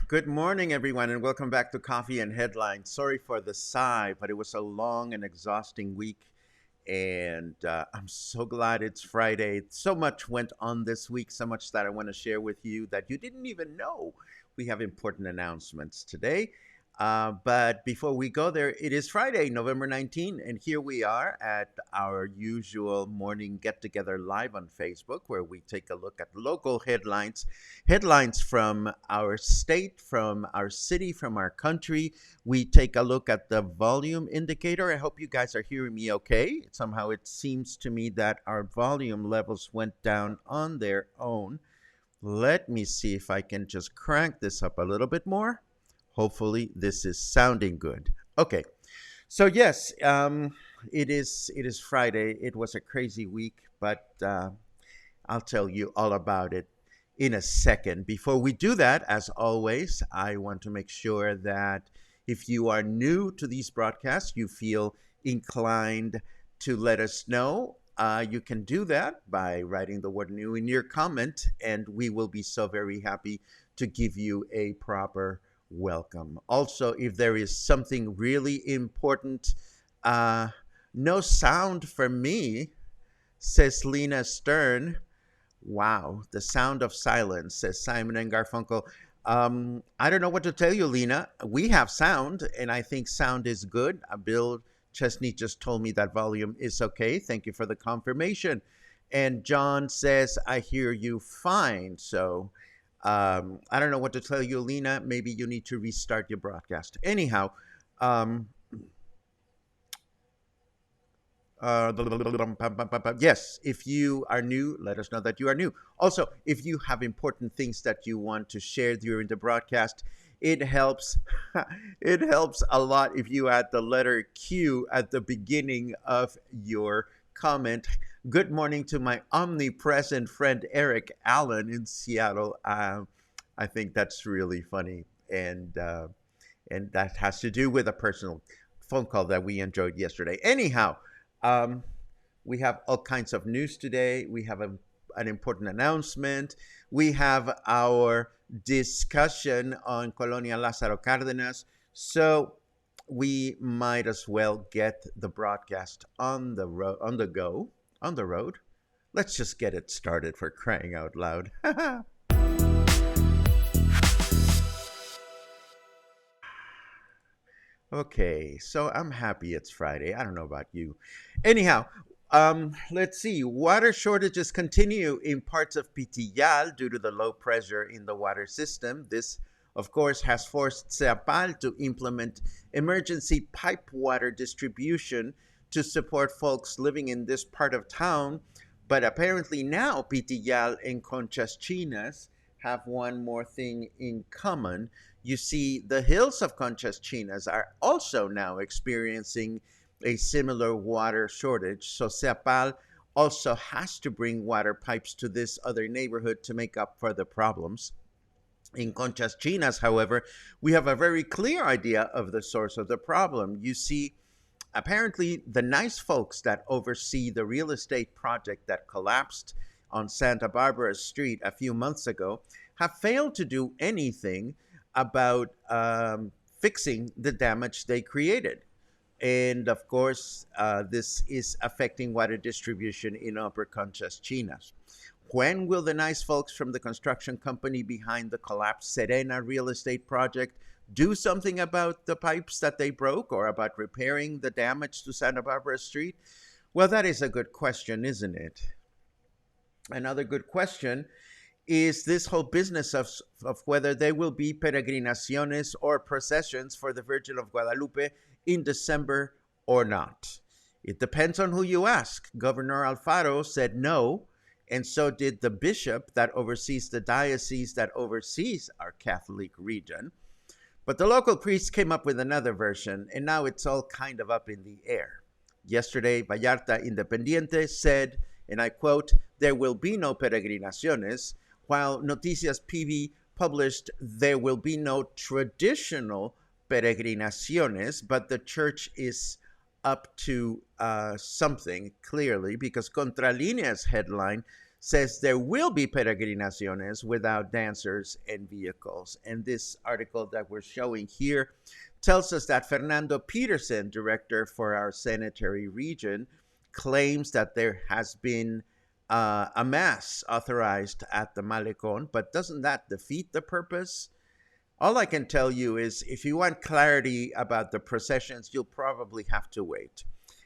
Good morning, everyone, and welcome back to Coffee and Headlines. Sorry for the sigh, but it was a long and exhausting week, and I'm so glad it's Friday. So much went on this week, so much that I want to share with you that you didn't even know. We have important announcements today. But before we go there, it is Friday, November 19th, and here we are at our usual morning get together live on Facebook, where we take a look at local headlines from our state, from our city, from our country. We take a look at the volume indicator. I hope you guys are hearing me okay. Somehow it seems to me that our volume levels went down on their own. Let me see if I can just crank this up a little bit more. Hopefully this is sounding good. Okay, so yes, it is Friday. It was a crazy week, but I'll tell you all about it in a second. Before we do that, as always, I want to make sure that if you are new to these broadcasts, you feel inclined to let us know. You can do that by writing the word new in your comment, and we will be so very happy to give you a proper welcome. Also, if there is something really important, no sound from me, says Lena Stern. Wow, the sound of silence, says Simon and Garfunkel. I don't know what to tell you, Lena. We have sound, and I think sound is good. Bill Chesney just told me that volume is okay. Thank you for the confirmation. And John says, I hear you fine. So I don't know what to tell you, Lena. Maybe you need to restart your broadcast. Anyhow, yes, if you are new, let us know that you are new. Also, if you have important things that you want to share during the broadcast, it helps. It helps a lot if you add the letter Q at the beginning of your comment. Good morning to my omnipresent friend Eric Allen in Seattle. I think that's really funny, and that has to do with a personal phone call that we enjoyed yesterday. Anyhow, um, we have all kinds of news today. We have an important announcement. We have our discussion on Colonia Lázaro Cárdenas. So we might as well get the broadcast on the road. Let's just get it started, for crying out loud. Okay, so I'm happy it's Friday. I don't know about you. Anyhow, let's see. Water shortages continue in parts of Pitillal due to the low pressure in the water system. This, of course, has forced CEPAL to implement emergency pipe water distribution to support folks living in this part of town. But apparently now Pitillal and Conchas Chinas have one more thing in common. You see, the hills of Conchas Chinas are also now experiencing a similar water shortage. So CEPAL also has to bring water pipes to this other neighborhood to make up for the problems. In Conchas Chinas, however, we have a very clear idea of the source of the problem. You see, apparently, the nice folks that oversee the real estate project that collapsed on Santa Barbara Street a few months ago have failed to do anything about fixing the damage they created. And of course, this is affecting water distribution in Upper Conchas Chinas. When will the nice folks from the construction company behind the collapsed Serena real estate project do something about the pipes that they broke or about repairing the damage to Santa Barbara Street? Well, that is a good question, isn't it? Another good question is this whole business of whether there will be peregrinaciones or processions for the Virgin of Guadalupe in December or not. It depends on who you ask. Governor Alfaro said no, and so did the bishop that oversees the diocese that oversees our Catholic region. But the local priest came up with another version, and now it's all kind of up in the air. Yesterday, Vallarta Independiente said, and I quote, "There will be no peregrinaciones," while Noticias PV published, "There will be no traditional peregrinaciones," but the church is up to something, clearly, because Contralinea's headline says there will be peregrinaciones without dancers and vehicles. And this article that we're showing here tells us that Fernando Peterson, director for our sanitary region, claims that there has been a mass authorized at the Malecon, but doesn't that defeat the purpose? All I can tell you is if you want clarity about the processions, you'll probably have to wait.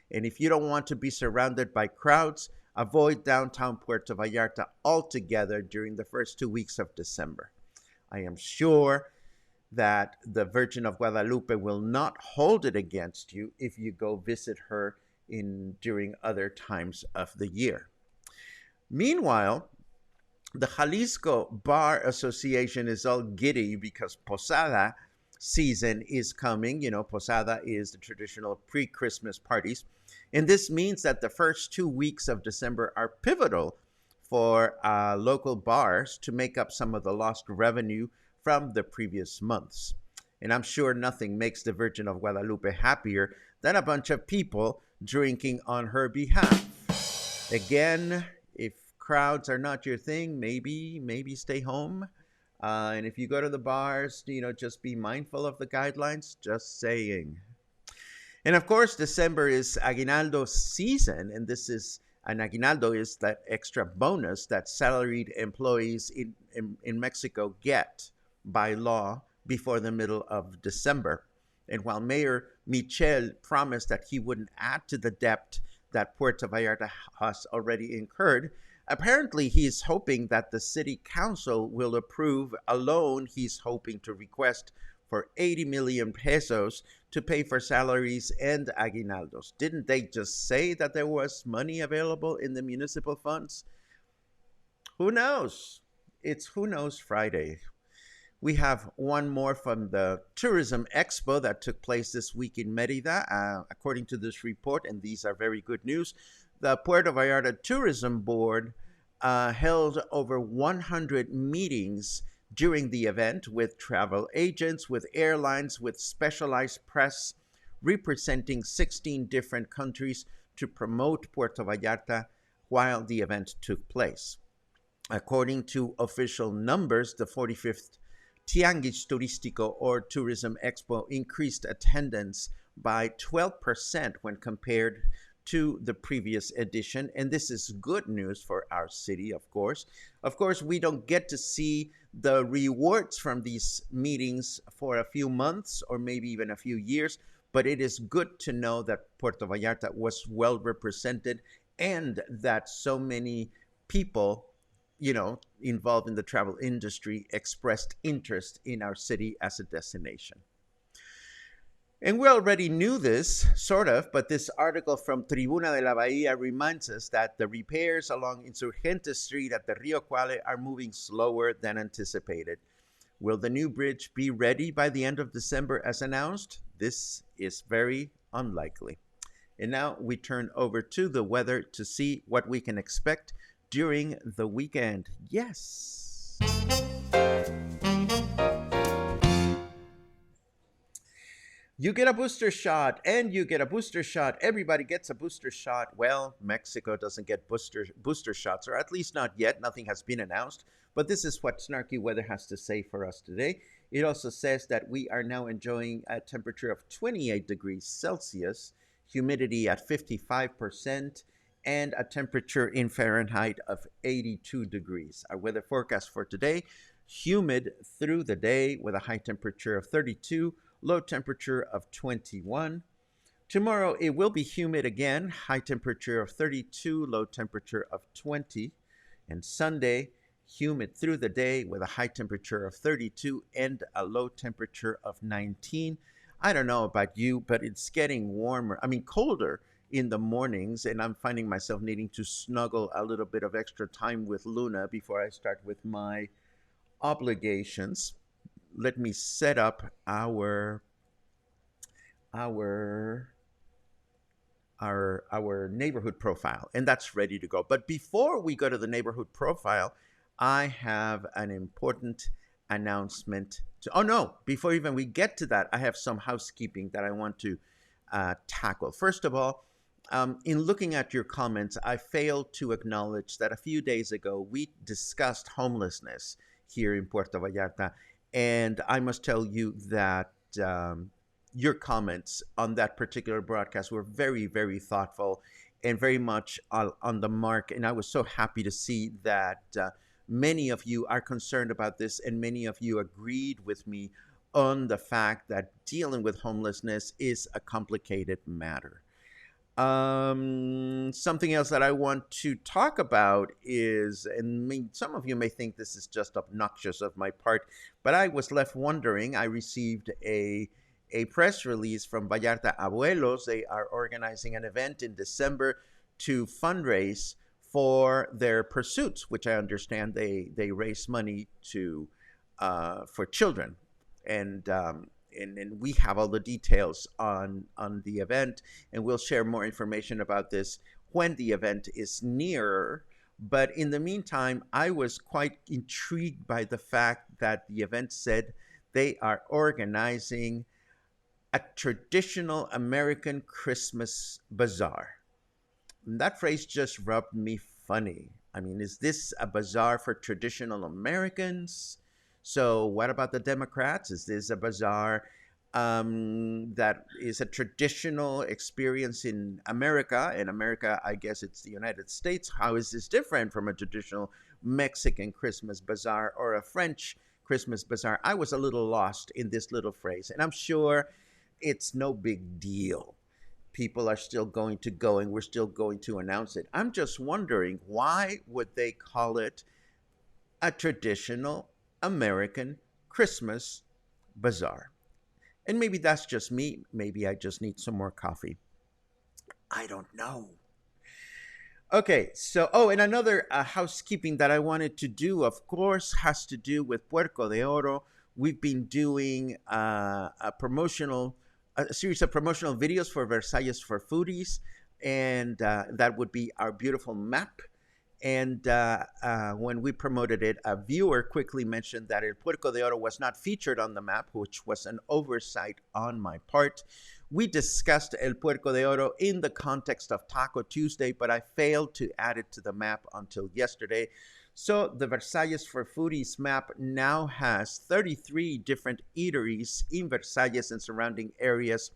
And if you don't want to be surrounded by crowds, avoid downtown Puerto Vallarta altogether during the first 2 weeks of December. I am sure that the Virgin of Guadalupe will not hold it against you if you go visit her during other times of the year. Meanwhile, the Jalisco Bar Association is all giddy because Posada season is coming. You know, Posada is the traditional pre-Christmas parties. And this means that the first 2 weeks of December are pivotal for local bars to make up some of the lost revenue from the previous months. And I'm sure nothing makes the Virgin of Guadalupe happier than a bunch of people drinking on her behalf. Again, if crowds are not your thing, maybe stay home. And if you go to the bars, just be mindful of the guidelines. Just saying. And of course, December is Aguinaldo season, and Aguinaldo is that extra bonus that salaried employees in Mexico get by law before the middle of December. And while Mayor Michel promised that he wouldn't add to the debt that Puerto Vallarta has already incurred, apparently he's hoping that the city council will approve a loan he's hoping to request for 80 million pesos to pay for salaries and aguinaldos. Didn't they just say that there was money available in the municipal funds? Who knows? It's Who Knows Friday. We have one more from the Tourism Expo that took place this week in Merida. According to this report, and these are very good news, the Puerto Vallarta Tourism Board held over 100 meetings during the event with travel agents, with airlines, with specialized press representing 16 different countries to promote Puerto Vallarta while the event took place. According to official numbers, the 45th Tianguis Turístico or Tourism Expo increased attendance by 12% when compared to the previous edition, and this is good news for our city, of course. Of course, we don't get to see the rewards from these meetings for a few months or maybe even a few years, but it is good to know that Puerto Vallarta was well represented and that so many people, involved in the travel industry expressed interest in our city as a destination. And we already knew this, sort of, but this article from Tribuna de la Bahía reminds us that the repairs along Insurgente Street at the Rio Cuale are moving slower than anticipated. Will the new bridge be ready by the end of December as announced? This is very unlikely. And now we turn over to the weather to see what we can expect during the weekend. Yes. You get a booster shot, and you get a booster shot. Everybody gets a booster shot. Well, Mexico doesn't get booster shots, or at least not yet. Nothing has been announced. But this is what Snarky Weather has to say for us today. It also says that we are now enjoying a temperature of 28 degrees Celsius, humidity at 55%, and a temperature in Fahrenheit of 82 degrees. Our weather forecast for today: humid through the day with a high temperature of 32, low temperature of 21. Tomorrow it will be humid again, high temperature of 32, low temperature of 20. And Sunday, humid through the day with a high temperature of 32 and a low temperature of 19. I don't know about you, but it's getting warmer. I mean, colder in the mornings, and I'm finding myself needing to snuggle a little bit of extra time with Luna before I start with my obligations. Let me set up our our neighborhood profile, and that's ready to go. But before we go to the neighborhood profile, I have an important announcement to. Oh no! Before even we get to that, I have some housekeeping that I want to tackle. First of all, in looking at your comments, I failed to acknowledge that a few days ago we discussed homelessness here in Puerto Vallarta, and I must tell you that your comments on that particular broadcast were very, very thoughtful and very much on the mark. And I was so happy to see that many of you are concerned about this, and many of you agreed with me on the fact that dealing with homelessness is a complicated matter. Something else that I want to talk about is, and some of you may think this is just obnoxious of my part, but I was left wondering. I received a press release from Vallarta Abuelos. They are organizing an event in December to fundraise for their pursuits, which I understand they raise money to for children, and we have all the details on the event, and we'll share more information about this when the event is nearer. But in the meantime, I was quite intrigued by the fact that the event said they are organizing a traditional American Christmas bazaar. And that phrase just rubbed me funny. I mean, is this a bazaar for traditional Americans? So what about the Democrats? Is this a bazaar that is a traditional experience in America? In America, I guess it's the United States. How is this different from a traditional Mexican Christmas bazaar or a French Christmas bazaar? I was a little lost in this little phrase, and I'm sure it's no big deal. People are still going to go, and we're still going to announce it. I'm just wondering, why would they call it a traditional American Christmas bazaar? And maybe that's just me. Maybe I just need some more coffee. I don't know. Okay, so, and another housekeeping that I wanted to do, of course, has to do with Puerco de Oro. We've been doing a series of promotional videos for Versalles for Foodies, and that would be our beautiful map. And when we promoted it, a viewer quickly mentioned that El Puerco de Oro was not featured on the map, which was an oversight on my part. We discussed El Puerco de Oro in the context of Taco Tuesday, but I failed to add it to the map until yesterday. So the Versalles for Foodies map now has 33 different eateries in Versalles and surrounding areas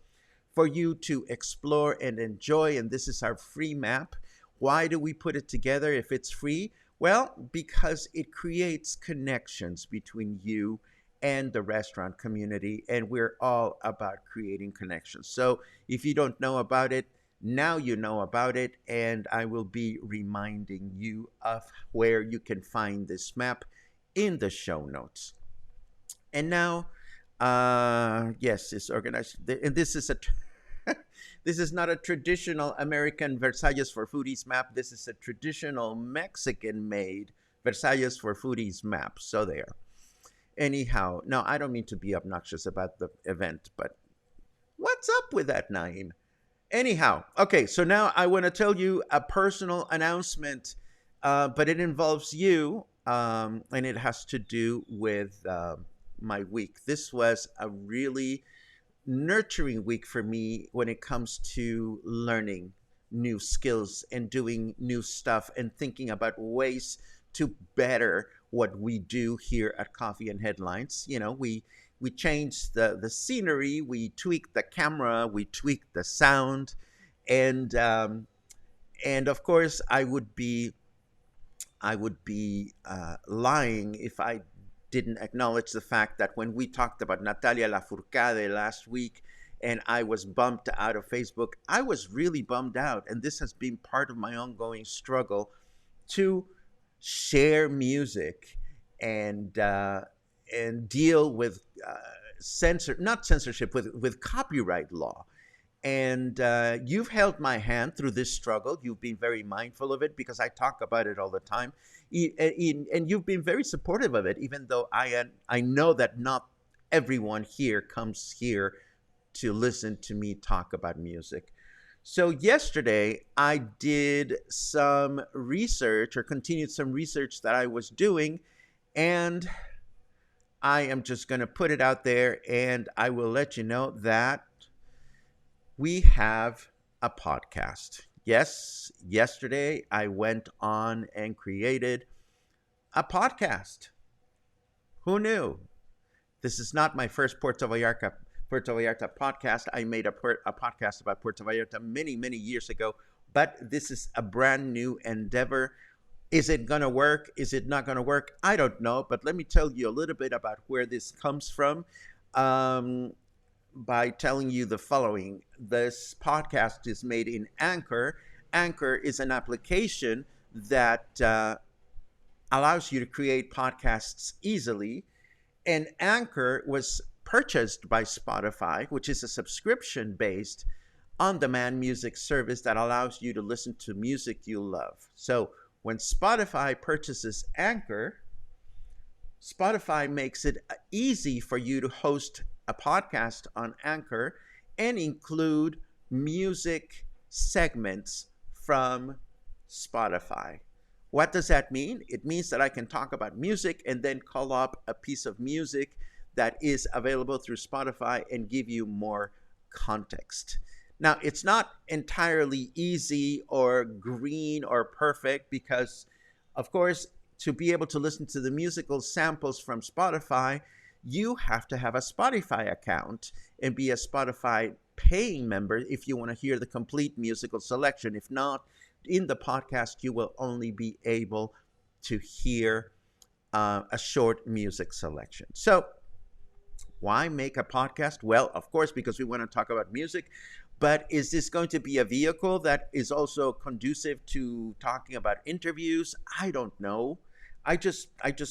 for you to explore and enjoy. And this is our free map. Why do we put it together if it's free? Well, because it creates connections between you and the restaurant community, and we're all about creating connections. So if you don't know about it, now you know about it, and I will be reminding you of where you can find this map in the show notes. And now, yes, it's organized, and this is a this is not a traditional American Versalles for Foodies map. This is a traditional Mexican-made Versalles for Foodies map. So there. Anyhow, now I don't mean to be obnoxious about the event, but what's up with that, Naim? Anyhow, okay, so now I want to tell you a personal announcement, but it involves you, and it has to do with my week. This was a really nurturing week for me when it comes to learning new skills and doing new stuff and thinking about ways to better what we do here at Coffee and Headlines. We changed the scenery, we tweaked the camera, we tweaked the sound, and of course I would be lying if I didn't acknowledge the fact that when we talked about Natalia Lafourcade last week and I was bumped out of Facebook, I was really bummed out. And this has been part of my ongoing struggle to share music and deal with not censorship, with copyright law. And you've held my hand through this struggle. You've been very mindful of it because I talk about it all the time. And you've been very supportive of it, even though I know that not everyone here comes here to listen to me talk about music. So yesterday I did some research, or continued some research that I was doing, and I am just going to put it out there and I will let you know that we have a podcast. Yes, yesterday I went on and created a podcast. Who knew? This is not my first Puerto Vallarta podcast. I made a podcast about Puerto Vallarta many, many years ago, but this is a brand new endeavor. Is it going to work? Is it not going to work? I don't know, but let me tell you a little bit about where this comes from. By telling you the following. This podcast is made in Anchor. Anchor is an application that allows you to create podcasts easily. And Anchor was purchased by Spotify, which is a subscription based on demand music service that allows you to listen to music you love. So when Spotify purchases Anchor, Spotify makes it easy for you to host a podcast on Anchor and include music segments from Spotify. What does that mean? It means that I can talk about music and then call up a piece of music that is available through Spotify and give you more context. Now, it's not entirely easy or green or perfect because, of course, to be able to listen to the musical samples from Spotify, you have to have a Spotify account and be a Spotify paying member if you want to hear the complete musical selection. If not, in the podcast, you will only be able to hear a short music selection. So why make a podcast? Well, of course, because we want to talk about music. But is this going to be a vehicle that is also conducive to talking about interviews? I don't know. I just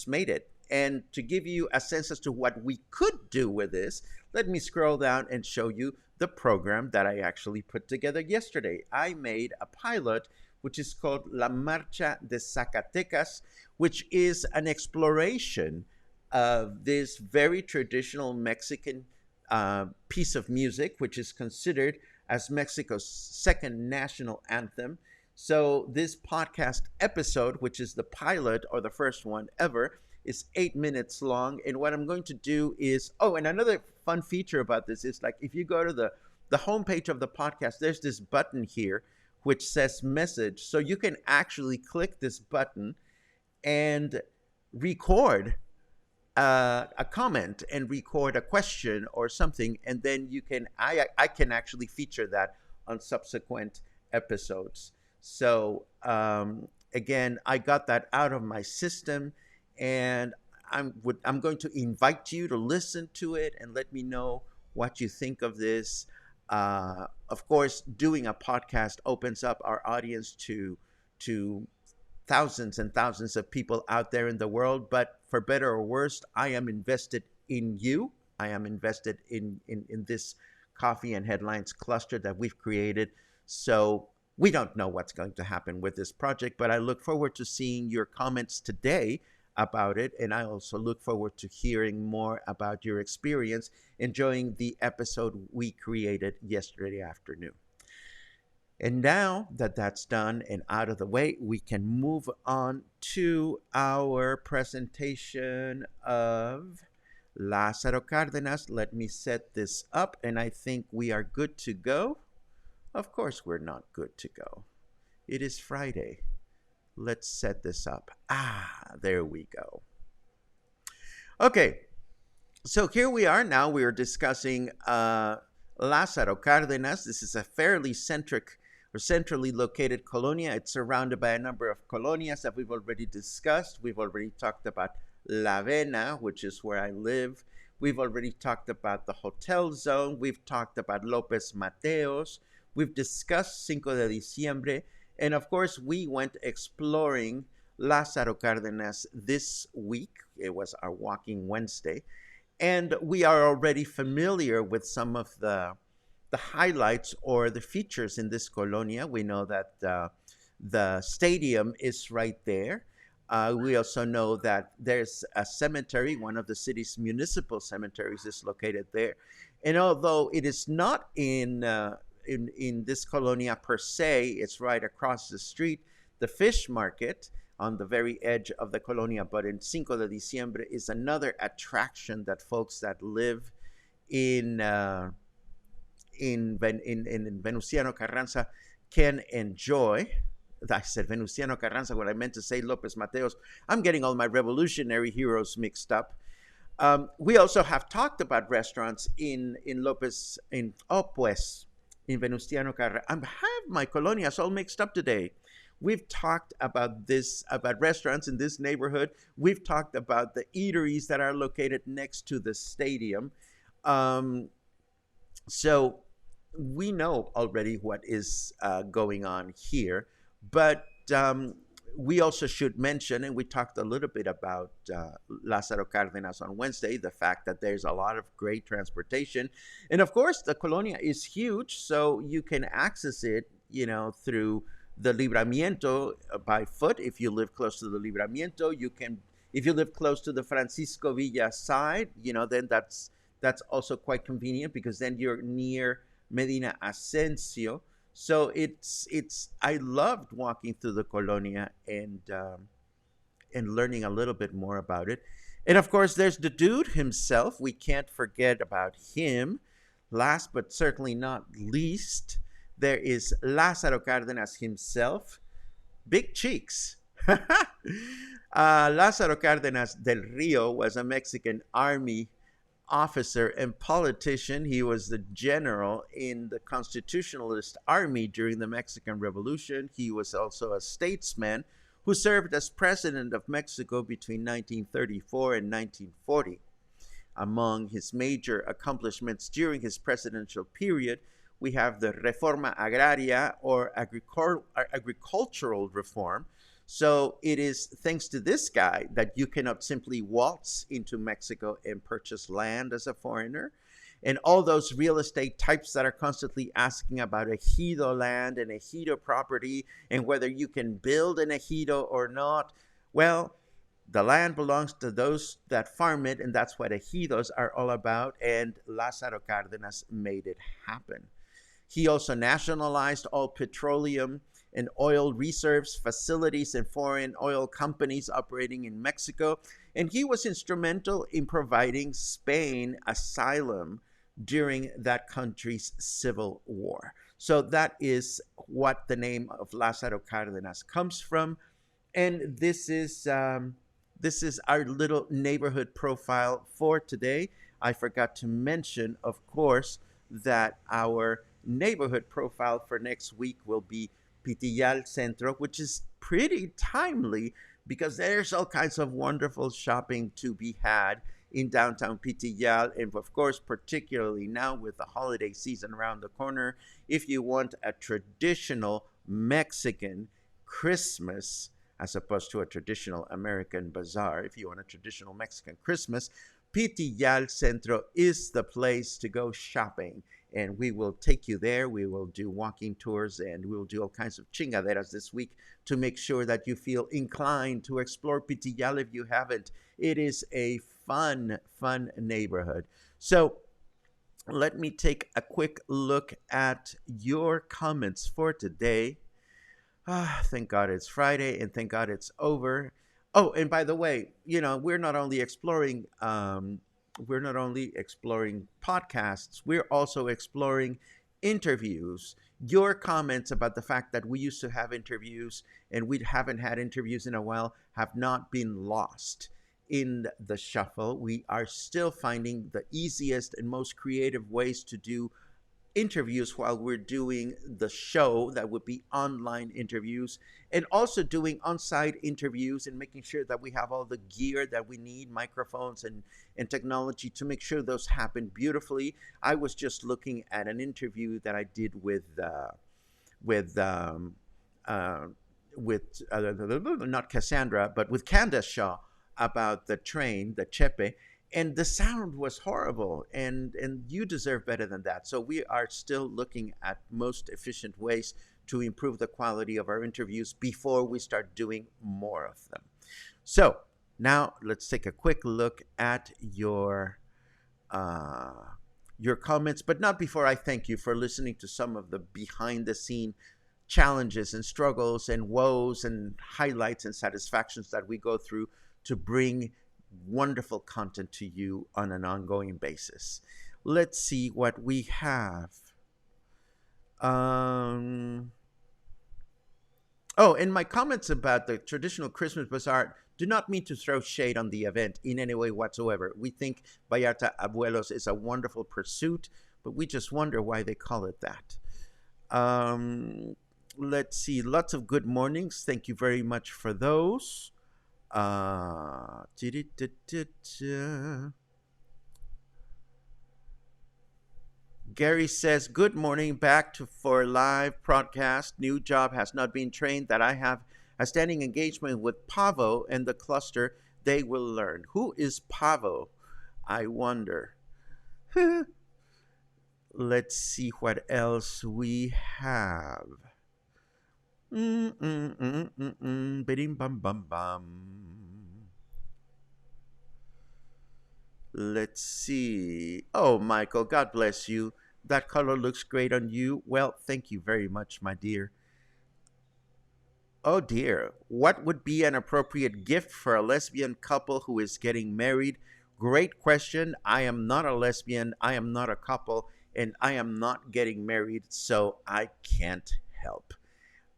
made it. And to give you a sense as to what we could do with this, let me scroll down and show you the program that I actually put together yesterday. I made a pilot which is called La Marcha de Zacatecas, which is an exploration of this very traditional Mexican piece of music, which is considered as Mexico's second national anthem. So this podcast episode, which is the pilot or the first one ever, is 8 minutes long. And what I'm going to do is, and another fun feature about this is, like, if you go to the homepage of the podcast, there's this button here which says message. So you can actually click this button and record a comment and record a question or something, and then I can actually feature that on subsequent episodes. So again, I got that out of my system, and I'm going to invite you to listen to it and let me know what you think of this. Of course, doing a podcast opens up our audience to thousands and thousands of people out there in the world. But for better or worse, I am invested in you. I am invested in this Coffee and Headlines cluster that we've created. So we don't know what's going to happen with this project, but I look forward to seeing your comments today about it. And I also look forward to hearing more about your experience enjoying the episode we created yesterday afternoon. And now that that's done and out of the way, we can move on to our presentation of Lazaro Cardenas. Let me set this up, and I think we are good to go. Of course, we're not good to go. It is Friday. Let's set this up. There we go. Okay, so here we are now. We are discussing Lázaro Cárdenas. This is a fairly centrally located colonia. It's surrounded by a number of colonias that we've already discussed. We've already talked about La Vena, which is where I live. We've already talked about the hotel zone. We've talked about López Mateos. We've discussed Cinco de Diciembre. And of course, we went exploring Lázaro Cárdenas this week. It was our Walking Wednesday. And we are already familiar with some of the highlights or the features in this colonia. We know that the stadium is right there. We also know that there's a cemetery. One of the city's municipal cemeteries is located there. And although it is not in this colonia per se, it's right across the street. The fish market on the very edge of the colonia, but in Cinco de Diciembre is another attraction that folks that live in Venustiano Carranza can enjoy. I said Venustiano Carranza when I meant to say Lopez Mateos. I'm getting all my revolutionary heroes mixed up. We also have talked about restaurants in Venustiano Carranza. I have my colonias all mixed up today. We've talked about restaurants in this neighborhood. We've talked about the eateries that are located next to the stadium. So we know already what is going on here, but we also should mention, and we talked a little bit about Lázaro Cárdenas on Wednesday, the fact that there's a lot of great transportation. And of course, the colonia is huge, so you can access it, through the Libramiento by foot. If you live close to the Libramiento, if you live close to the Francisco Villa side, then that's also quite convenient because then you're near Medina Asensio. So I loved walking through the colonia and learning a little bit more about it. And of course, there's the dude himself. We can't forget about him. Last but certainly not least, there is Lazaro Cardenas himself. Big cheeks. Lazaro Cardenas del Rio was a Mexican army officer and politician. He was the general in the Constitutionalist Army during the Mexican Revolution. He was also a statesman who served as president of Mexico between 1934 and 1940. Among his major accomplishments during his presidential period, we have the Reforma Agraria, or agricultural reform. So it is thanks to this guy that you cannot simply waltz into Mexico and purchase land as a foreigner. And all those real estate types that are constantly asking about ejido land and ejido property and whether you can build an ejido or not. Well, the land belongs to those that farm it, and that's what ejidos are all about. And Lázaro Cárdenas made it happen. He also nationalized all petroleum and oil reserves, facilities, and foreign oil companies operating in Mexico. And he was instrumental in providing Spain asylum during that country's civil war. So that is what the name of Lázaro Cárdenas comes from. And this is our little neighborhood profile for today. I forgot to mention, of course, that our neighborhood profile for next week will be Pitillal Centro, which is pretty timely because there's all kinds of wonderful shopping to be had in downtown Pitillal. And of course, particularly now with the holiday season around the corner, if you want a traditional Mexican Christmas, as opposed to a traditional American bazaar, if you want a traditional Mexican Christmas, Pitillal Centro is the place to go shopping. And we will take you there. We will do walking tours and we will do all kinds of chingaderas this week to make sure that you feel inclined to explore Pitillal if you haven't. It is a fun neighborhood. So let me take a quick look at your comments for today. Thank God it's Friday, and thank God it's over. Oh, and by the way, we're not only exploring podcasts, we're also exploring interviews. Your comments about the fact that we used to have interviews and we haven't had interviews in a while have not been lost in the shuffle. We are still finding the easiest and most creative ways to do interviews while we're doing the show. That would be online interviews, and also doing on-site interviews and making sure that we have all the gear that we need, microphones and technology, to make sure those happen beautifully. I was just looking at an interview that I did with uh, not Cassandra, but with Candace Shaw, about the train, the Chepe, and the sound was horrible. And you deserve better than that. So we are still looking at most efficient ways to improve the quality of our interviews before we start doing more of them. So now let's take a quick look at uh, your comments, but not before I thank you for listening to some of the behind the scene challenges and struggles and woes and highlights and satisfactions that we go through to bring wonderful content to you on an ongoing basis. Let's see what we have. Um, oh, and my comments about the traditional Christmas bazaar do not mean to throw shade on the event in any way whatsoever. We think Vallarta Abuelos is a wonderful pursuit, but we just wonder why they call it that. Um, let's see, lots of good mornings. Thank you very much for those. Uh, Gary says, "Good morning, back to for live broadcast. New job has not been trained. That I have a standing engagement with Pavo and the cluster. They will learn. Who is Pavo? I wonder." Let's see what else we have. Bidim bum bum bum. Let's see. Oh, Michael, God bless you. That color looks great on you. Well, thank you very much, my dear. Oh dear. What would be an appropriate gift for a lesbian couple who is getting married? Great question. I am not a lesbian. I am not a couple. And I am not getting married. So I can't help.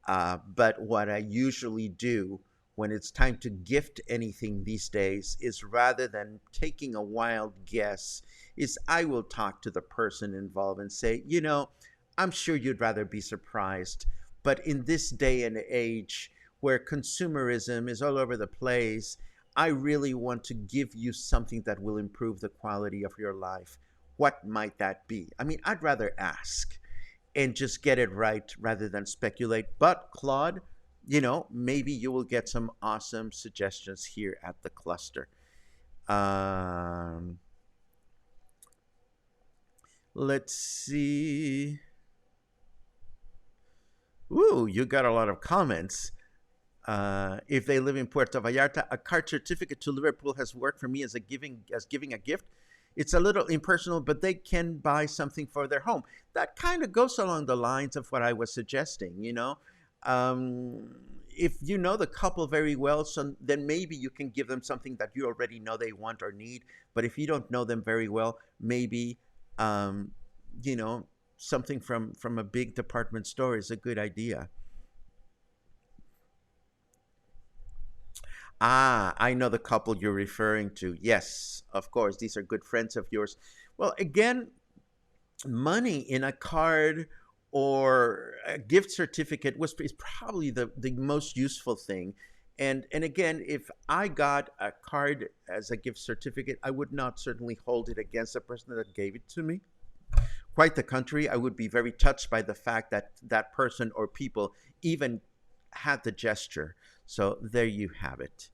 But what I usually do when it's time to gift anything these days is, rather than taking a wild guess, is I will talk to the person involved and say, I'm sure you'd rather be surprised, but in this day and age where consumerism is all over the place, I really want to give you something that will improve the quality of your life. What might that be? I mean, I'd rather ask and just get it right rather than speculate. But Claude, maybe you will get some awesome suggestions here at the cluster. Um, let's see. Ooh, you got a lot of comments. If they live in Puerto Vallarta, a card certificate to Liverpool has worked for me as giving a gift. It's a little impersonal, but they can buy something for their home. That kind of goes along the lines of what I was suggesting. If you know the couple very well, so then maybe you can give them something that you already know they want or need. But if you don't know them very well, maybe um, you know something from a big department store is a good idea. Ah, I know the couple you're referring to. Yes, of course, these are good friends of yours. Well, again, money in a card or a gift certificate is probably the most useful thing. And again, if I got a card as a gift certificate, I would not certainly hold it against the person that gave it to me. Quite the contrary, I would be very touched by the fact that that person or people even had the gesture. So there you have it.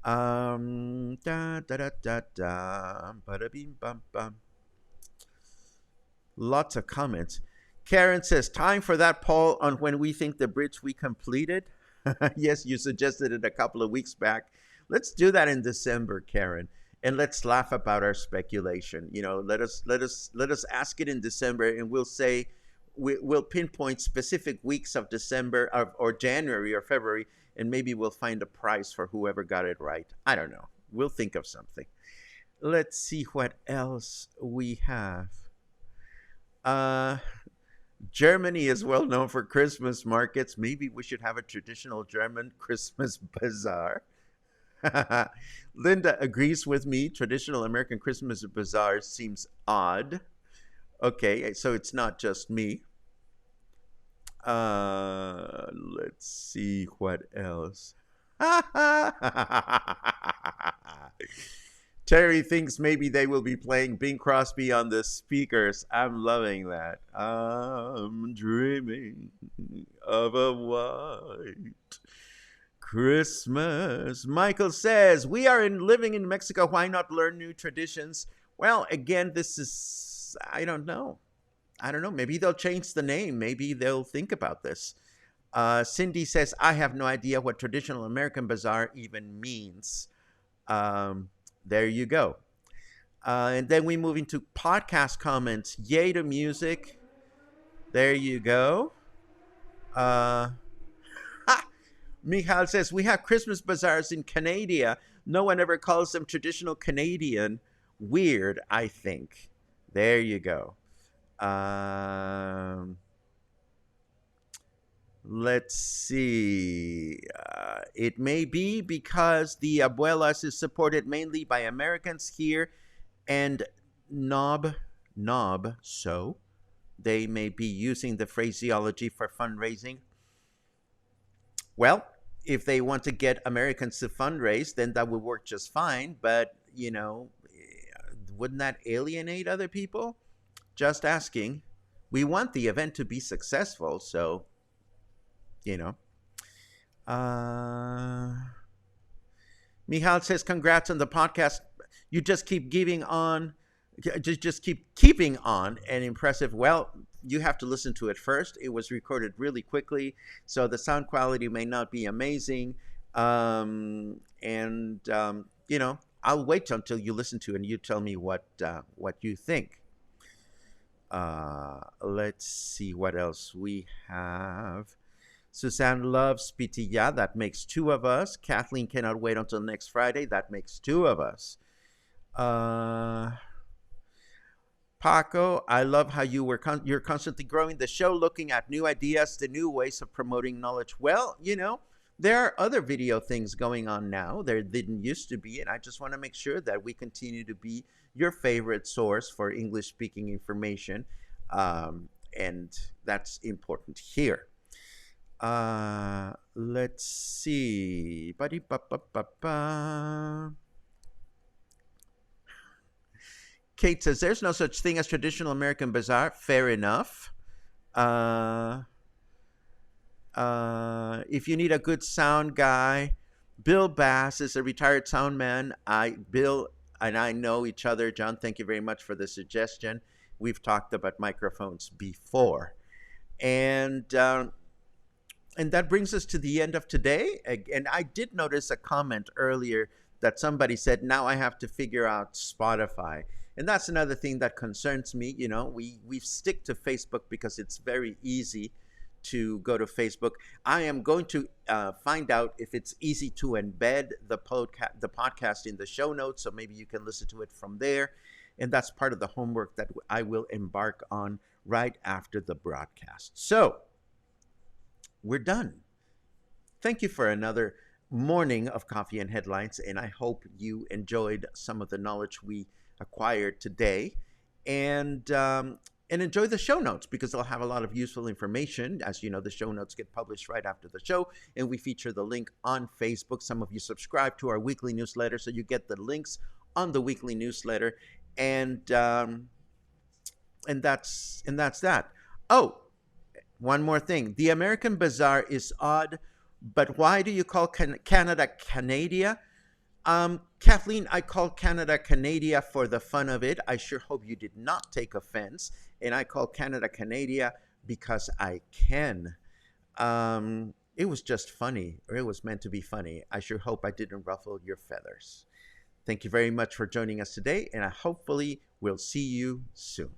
Da da da da da, bada bim bum bum. Lots of comments. Karen says, time for that poll on when we think the bridge we completed. Yes, you suggested it a couple of weeks back. Let's do that in December, Karen. and let's laugh about our speculation. Let us ask it in December, and we'll say we'll pinpoint specific weeks of December or January or February, and maybe we'll find a prize for whoever got it right. I don't know. We'll think of something. Let's see what else we have. Uh, Germany is well known for Christmas markets. Maybe we should have a traditional German Christmas bazaar. Linda agrees with me. Traditional American Christmas bazaar seems odd. Okay, so it's not just me. Let's see what else. Terry thinks maybe they will be playing Bing Crosby on the speakers. I'm loving that. I'm dreaming of a white Christmas. Michael says, we are living in Mexico. Why not learn new traditions? Well, again, this is, I don't know. I don't know. Maybe they'll change the name. Maybe they'll think about this. Cindy says, I have no idea what traditional American bazaar even means. There you go. And then we move into podcast comments. Yay to music. There you go. Michal says, we have Christmas bazaars in Canada. No one ever calls them traditional Canadian. Weird, I think. There you go. Let's see. It may be because the abuelas is supported mainly by Americans here and knob, so they may be using the phraseology for fundraising. Well, if they want to get Americans to fundraise, then that would work just fine. But, wouldn't that alienate other people? Just asking. We want the event to be successful, so, Michal says, congrats on the podcast. You just keep giving on, just keep keeping on and impressive. Well, you have to listen to it first. It was recorded really quickly, so the sound quality may not be amazing. I'll wait until you listen to it and you tell me what you think. Let's see what else we have. Suzanne loves pitilla. That makes two of us. Kathleen cannot wait until next Friday. That makes two of us. Paco, I love how you're constantly growing the show, looking at new ideas, the new ways of promoting knowledge. Well, there are other video things going on now. There didn't used to be, and I just want to make sure that we continue to be your favorite source for English-speaking information, and that's important here. Let's see. Kate says, there's no such thing as traditional American bazaar. Fair enough. If you need a good sound guy, Bill Bass is a retired sound man. Bill and I know each other. John, thank you very much for the suggestion. We've talked about microphones before. And that brings us to the end of today. And I did notice a comment earlier that somebody said, now I have to figure out Spotify. And that's another thing that concerns me. We stick to Facebook because it's very easy to go to Facebook. I am going to find out if it's easy to embed the podcast in the show notes, so maybe you can listen to it from there. And that's part of the homework that I will embark on right after the broadcast. So we're done. Thank you for another morning of Coffee and Headlines, and I hope you enjoyed some of the knowledge we acquired today, and enjoy the show notes because they'll have a lot of useful information. As you know, the show notes get published right after the show, and we feature the link on Facebook. Some of you subscribe to our weekly newsletter, so you get the links on the weekly newsletter, and that's that. Oh, one more thing. The American Bazaar is odd, but why do you call Canada Canada? Kathleen, I call Canada Canada for the fun of it. I sure hope you did not take offense. And I call Canada Canada because I can. It was just funny, or it was meant to be funny. I sure hope I didn't ruffle your feathers. Thank you very much for joining us today, and hopefully we'll see you soon.